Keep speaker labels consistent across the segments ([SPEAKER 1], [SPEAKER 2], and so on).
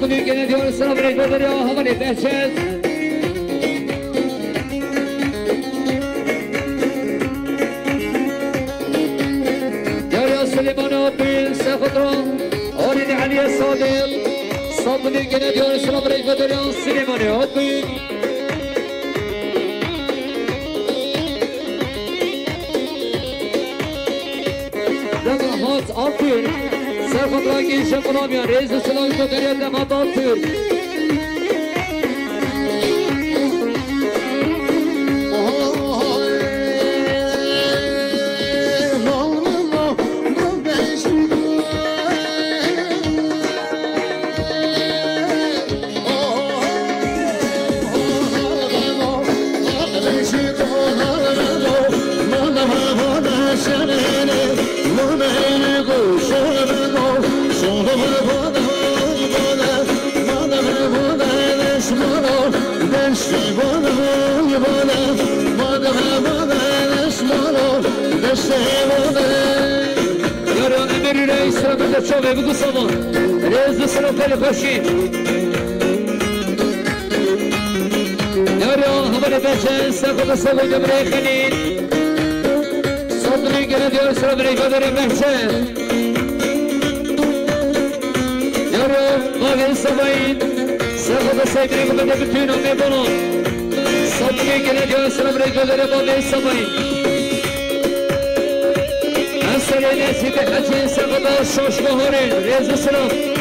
[SPEAKER 1] صدني كنا ديور السلام عليكم يا هبني بهجت يا سليمان وبيل سخطرون أولين علي الصادق صدني كنا ديور السلام عليكم يا سليمان وبيل Altır, Serfatlar gençler kullanmayan, Reis-i Sınav Kötülüğünde mat altır. Yarın Emir Reis sıramızda çöbe bu kısamı Reis sınıfları koşayım Yarın haberi beşen sakıda sakıda bırakın Sadrı gene diyor sıra bırakın beşen Yarın mağın sabahın sakıda sakıda bırakın bütün ömür bunu Sadrı gene diyor sıra bırakın mağın sabahın Seline site kaçın sakıda şoş baharın Rezi sınav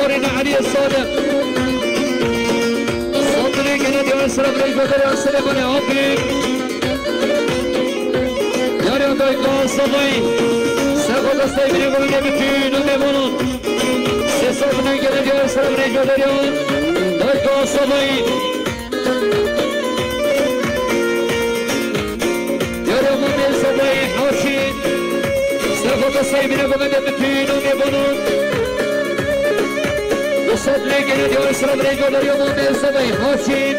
[SPEAKER 1] هورنا علي الصادق صدري كنا ديوان السلام عليكم يا سلام على عبيد يا رياض دايقا صبي ساقط استيبني قولنا بكين ونبونون سيصدنا كنا ديوان السلام عليكم يا دايقا صبي يا رياض من صبي حاشين ساقط استيبني قولنا بكين ونبونون صدري كنا ديوان السلام عليكم يا من صبي حاشين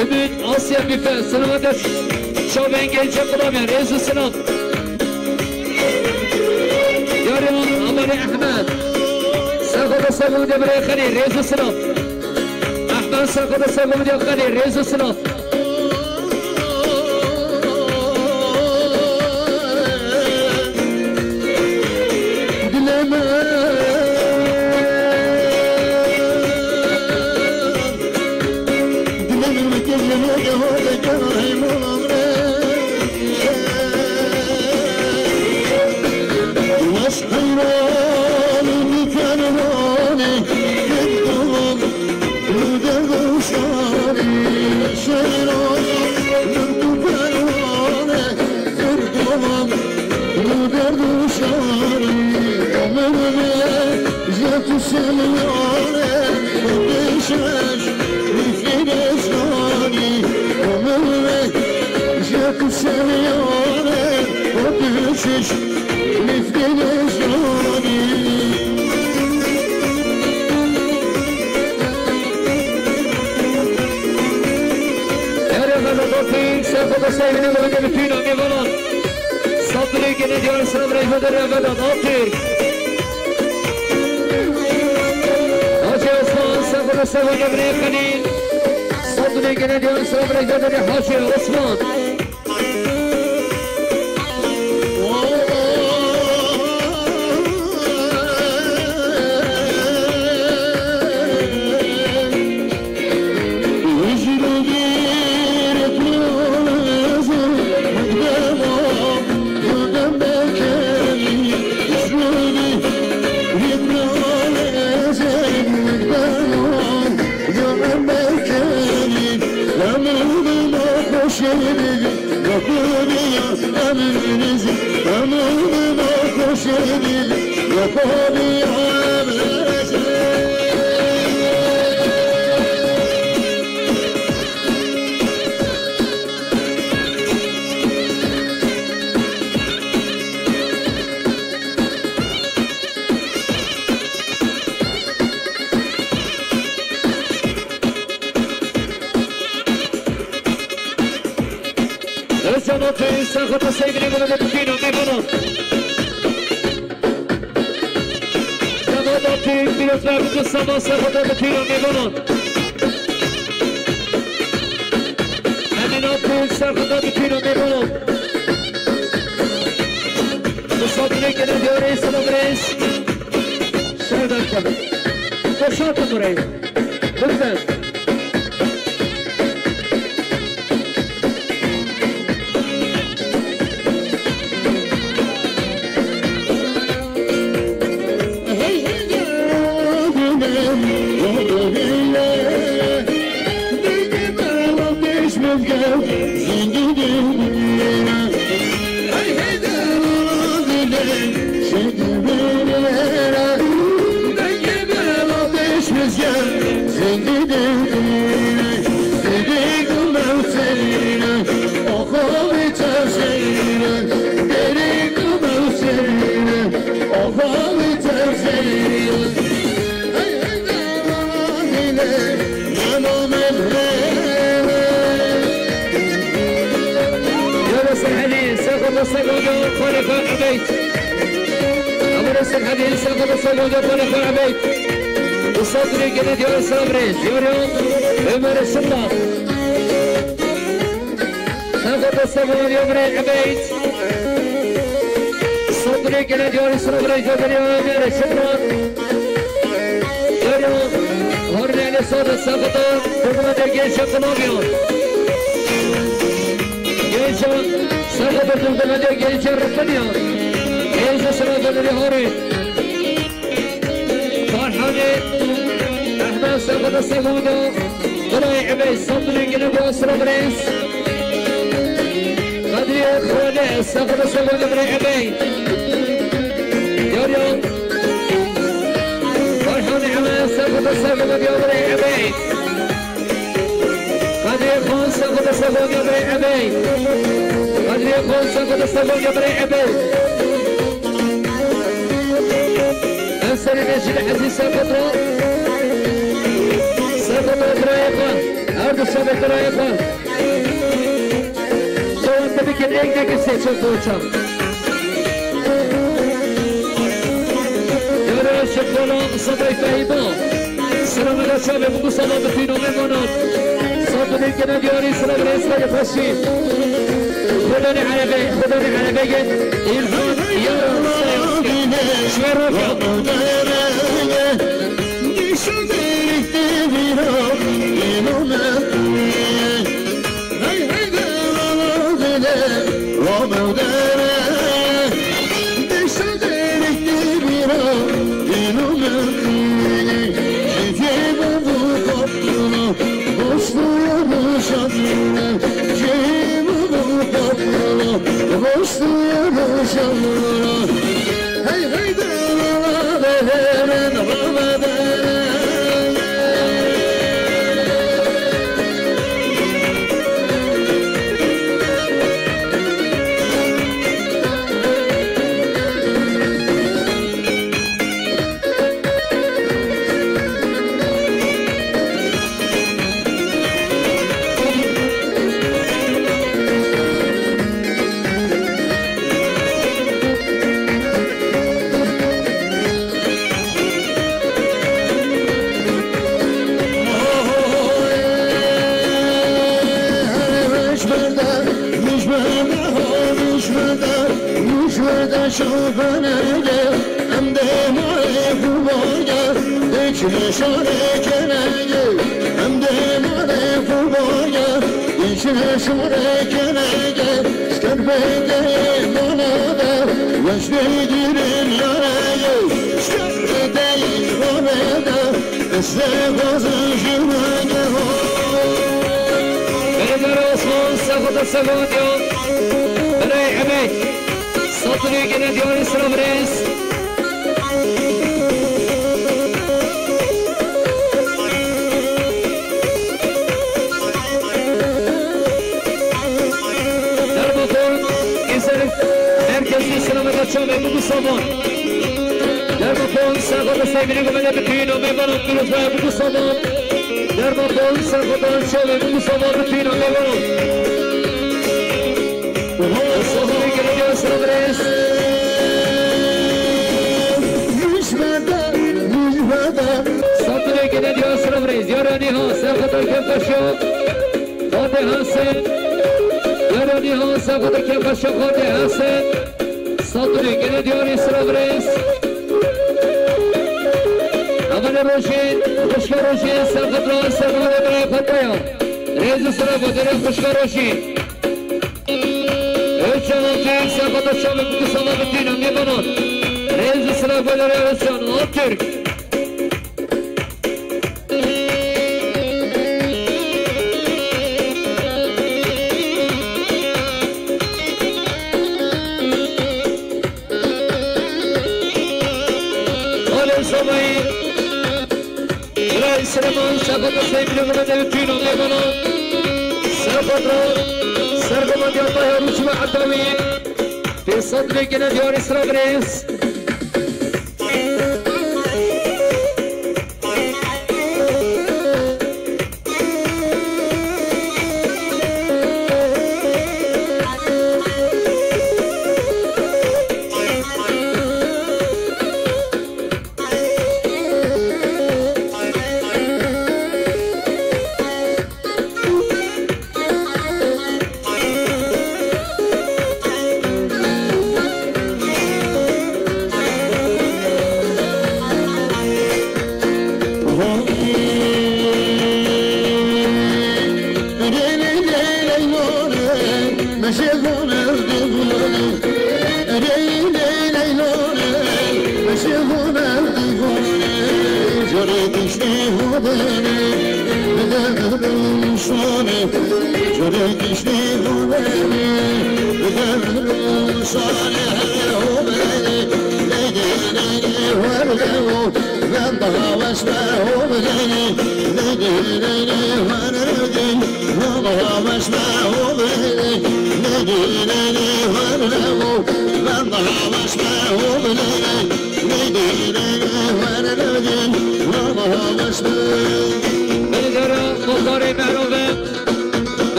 [SPEAKER 1] Ümit Asya Büfe sınavında Şaben Gençe Kulağmen Reis-i Sınav Yarın Amari Ahmet Sakıda Sakıda Bırakani Reis-i Sınav Ahmet Sakıda Sakıda Bırakani Reis-i Sınav صدري كنا ديوان السلام عليكم يا غدا ناطر حاجي عثمان سفر السلام عليكم قليل صدري كنا ديوان السلام عليكم يا حاجي عثمان Sacota sempre con il pino che vono. Siamo dotti il filo tra tutto siamo sacota il pino che vono. E di notte il sacota il pino che vono. Lo so che ne diore sono pres. Sarda il capo. Lo so che vorrei. Dove الصدري كده ديور الصبريز يوريون عمر الشطة ناخد الصبر يومر العبيد الصدري كده ديور الصبريز يوريون عمر الشطة يوريون هورني على صوت الساقطة تقوم تلقين شقنوبيون جيشا ساقطة تقوم تلقين شرقنيون جيشا ساقطة لهوري فرحاني احنا ساقط الساقودو طلعي عبي صدري قلبو اسربريس قدري اخواني ساقط الساقودو بري عبي يوريون فرحاني عبي ساقط الساقودو بري عبي قدري اخوان ساقط الساقودو بري عبي قدري اخوان ساقط الساقودو بري عبي أنسان نجيب حزي ساقطو ساقطو درايقا أرض الشابة درايقا شو أنت بكن إيك ديك السيد شو توجه يورا شكولا صبري فايدو سلام على شابة بقو صلاة بفينو ميمونات صوتني كنا ديوري سلام رئيسنا يفاشين خدوني على بيجن إلهام يورا شرفا صدري كنا ديور السلام رئيس شامل بگو سامان در ما پون سرخواد سیبینی گمده بتوین و میبانم بلوزه بگو سامان در ما پون سرخواد شامل بگو سامان بتوین و میبانم ساخوری که ندیو سر برس ساخوری که ندیو سر برس یارانی ها سرخواد کم کشو خاده حسن یارانی ها سرخواد کم کشو خاده حسن ساخوری که ندیو سر برس اول روشید خوشگاه روشید سرخواد را سرخواد برای فتایا ریز سرخواد در خوشگاه روشید Öçanın Sabata Şam'ı bu sabah bütünüm yapanın Rezi sıra böyle Özcan Altürk Alev Samayı Rezi Sırman Sabata sevgili böyle bütünüm yapanın Sabata سرقم ديالله يا رجوع عدوي في صدرك انا ديار اسرائيل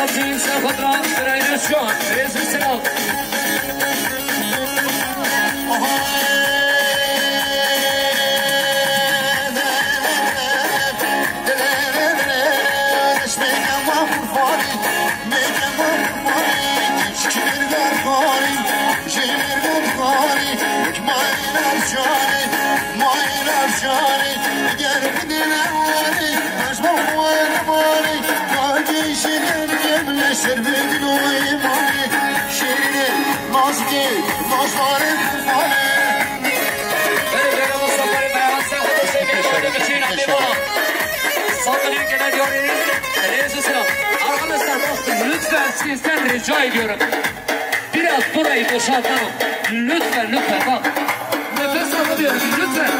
[SPEAKER 1] العظيم ساخد راس برای نشان رئیس السلام Sizden rica ediyorum. Biraz burayı boşaltalım. Lütfen bak. Nefes alamıyorum lütfen.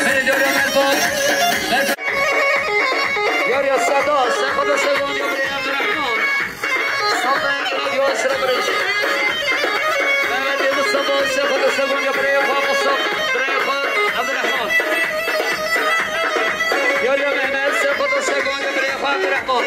[SPEAKER 1] Beni görüyorum Elbon. Yarıyor Sada. Sen kadar sevon yok diye Abdurrahman. Sada'ya gidiyor sıra bırakın. Mehmet Mustafa sen kadar sevon yok diye Abdurrahman. Yarıyor Mehmet sen kadar sevon yok diye Abdurrahman.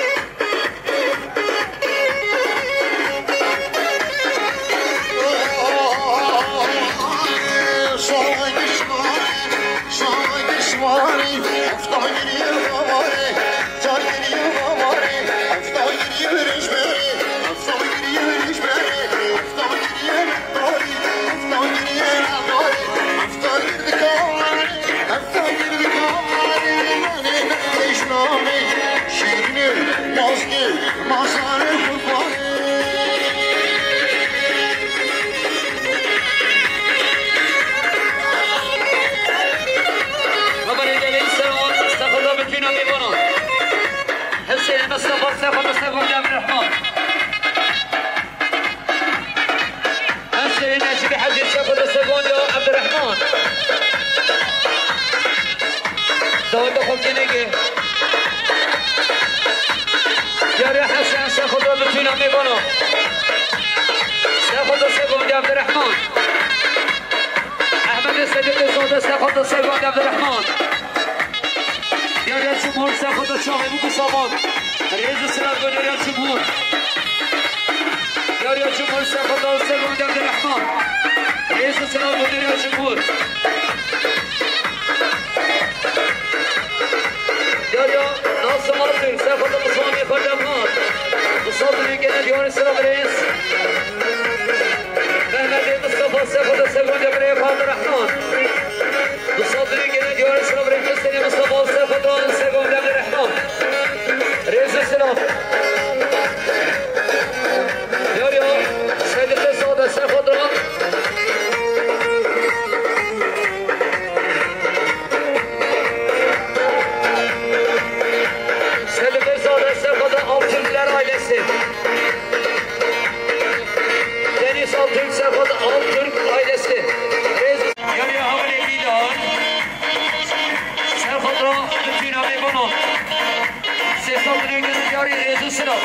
[SPEAKER 1] يا حسن ساخذ بتونا ميبونو ساخذ سيفون عبد الرحمن احمد السيد الصوت ساخذ سيفون عبد الرحمن يا جمهور ساخذ شاهي ابو صابون رئيس السلام يا جمهور يا جمهور ساخذ سيفون عبد الرحمن رئيس السلام يا جمهور يا ناصر مالطي ساخذ مصوني فردمات مصادر يمكن ديوان السلام رئيس مهند مصطفى ساخذ سيفون عبد الرحمن مصادر يمكن ديوان السلام رئيس حسين مصطفى ساخذ سيفون عبد الرحمن رئيس السلام يا سيد الاقتصاد ساخذ Deniz Altın Sefat Altın ailesi. Yarıya havale lider. Sefat'la bütün abi bunu. Sefat'ın önünde yarıya rezil sınav.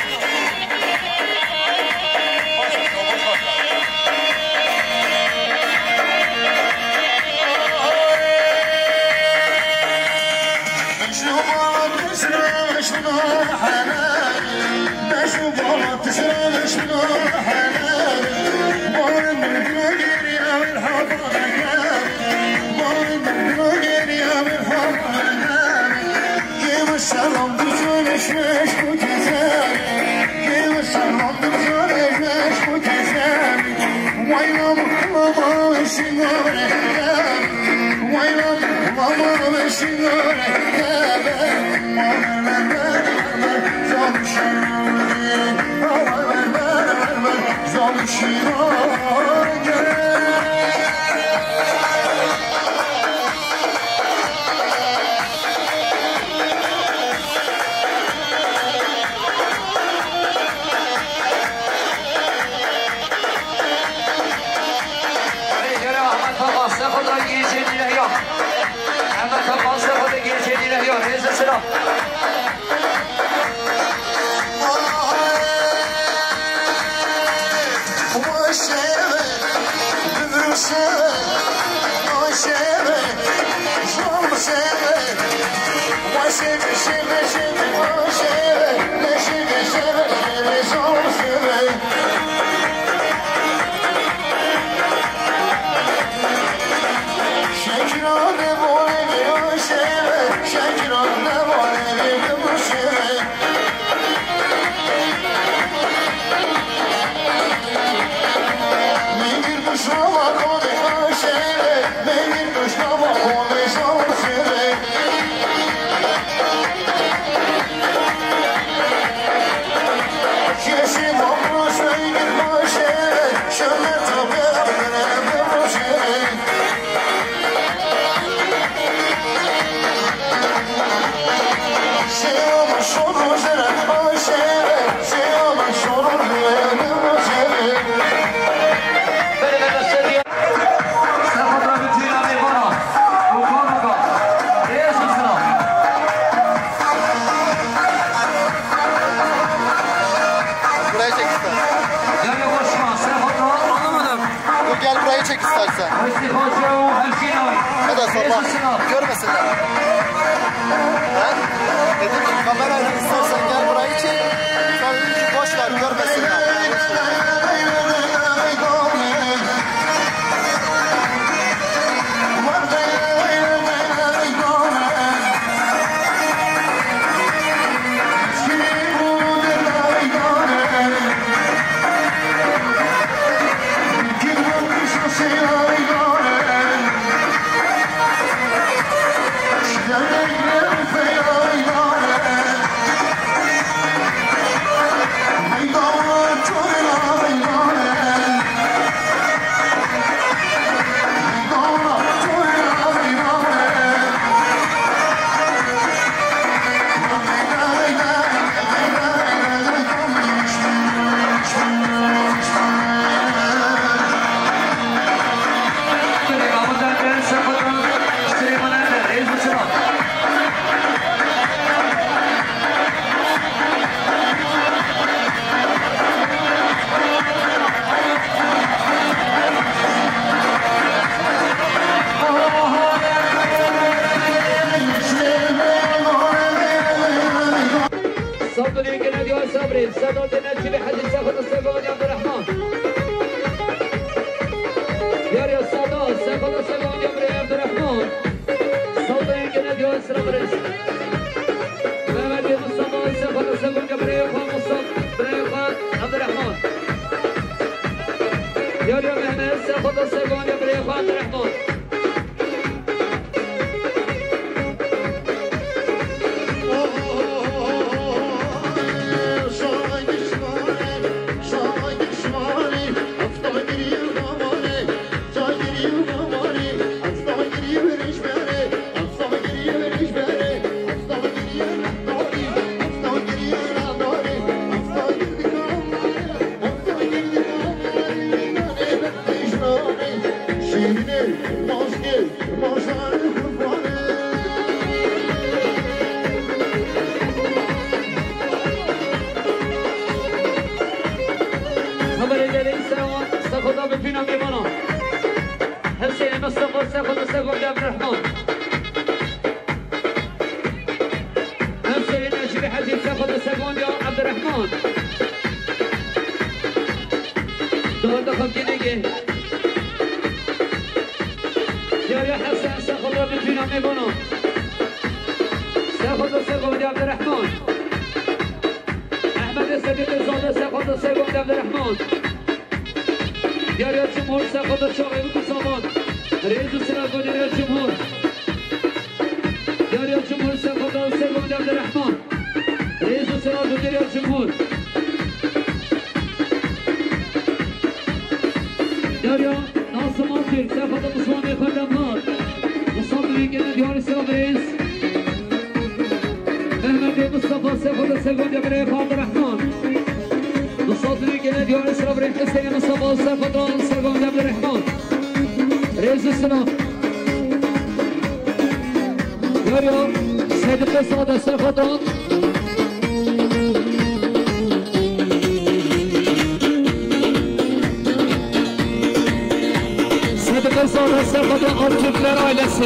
[SPEAKER 1] Rıza Serhat'ın Altürkler ailesi.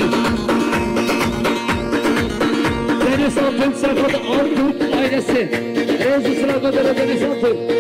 [SPEAKER 1] Deniz Altürk Serhat'ın Altürk ailesi. Rezu Sırakadar'a Deniz Altürk.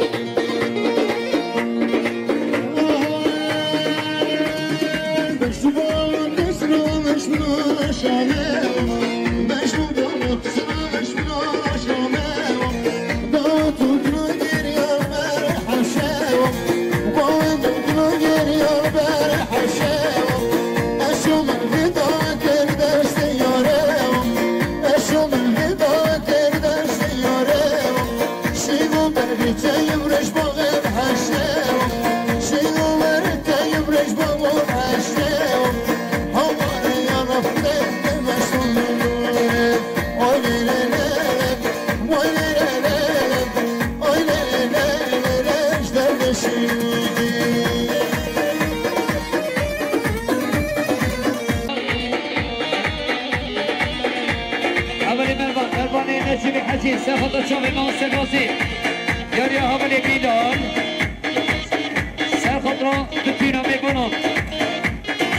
[SPEAKER 1] ساخذ شوفي ما سبوسي يا هبلي بيدار ساخذ رو بتينا ميبونو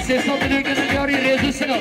[SPEAKER 1] سيصد نجد ياري ريزو سنو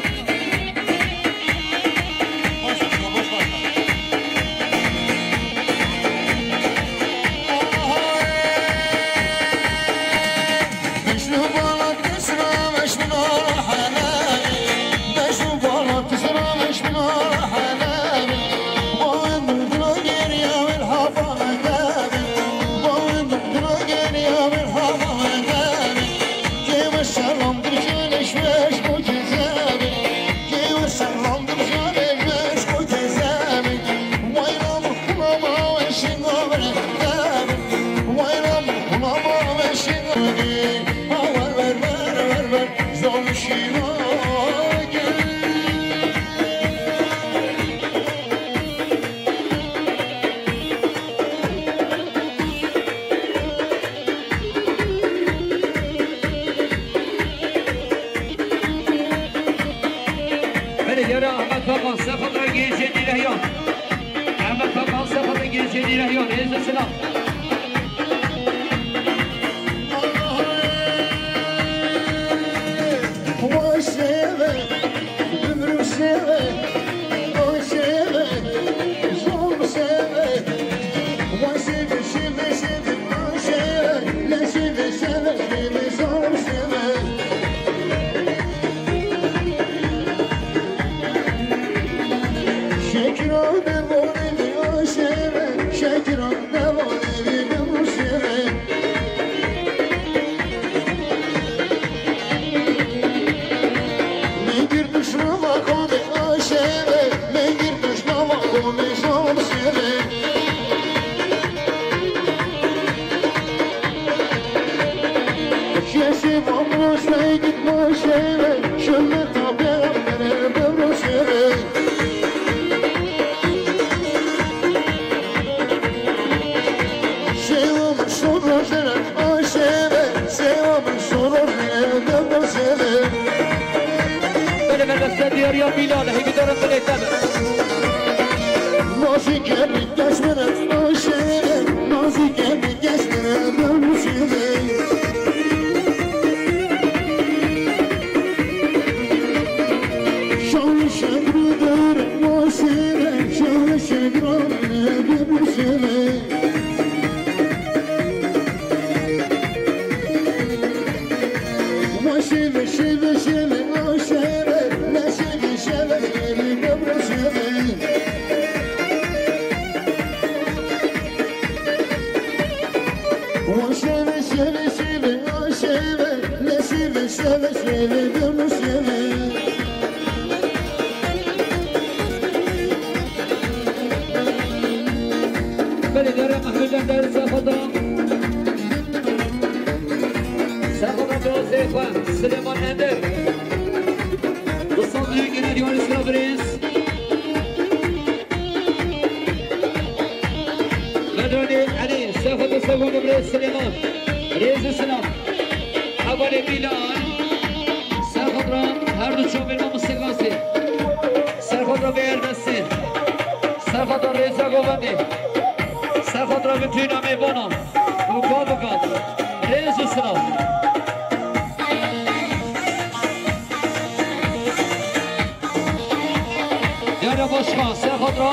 [SPEAKER 1] سر باشخان سر خود را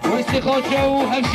[SPEAKER 1] و استخاج و همشین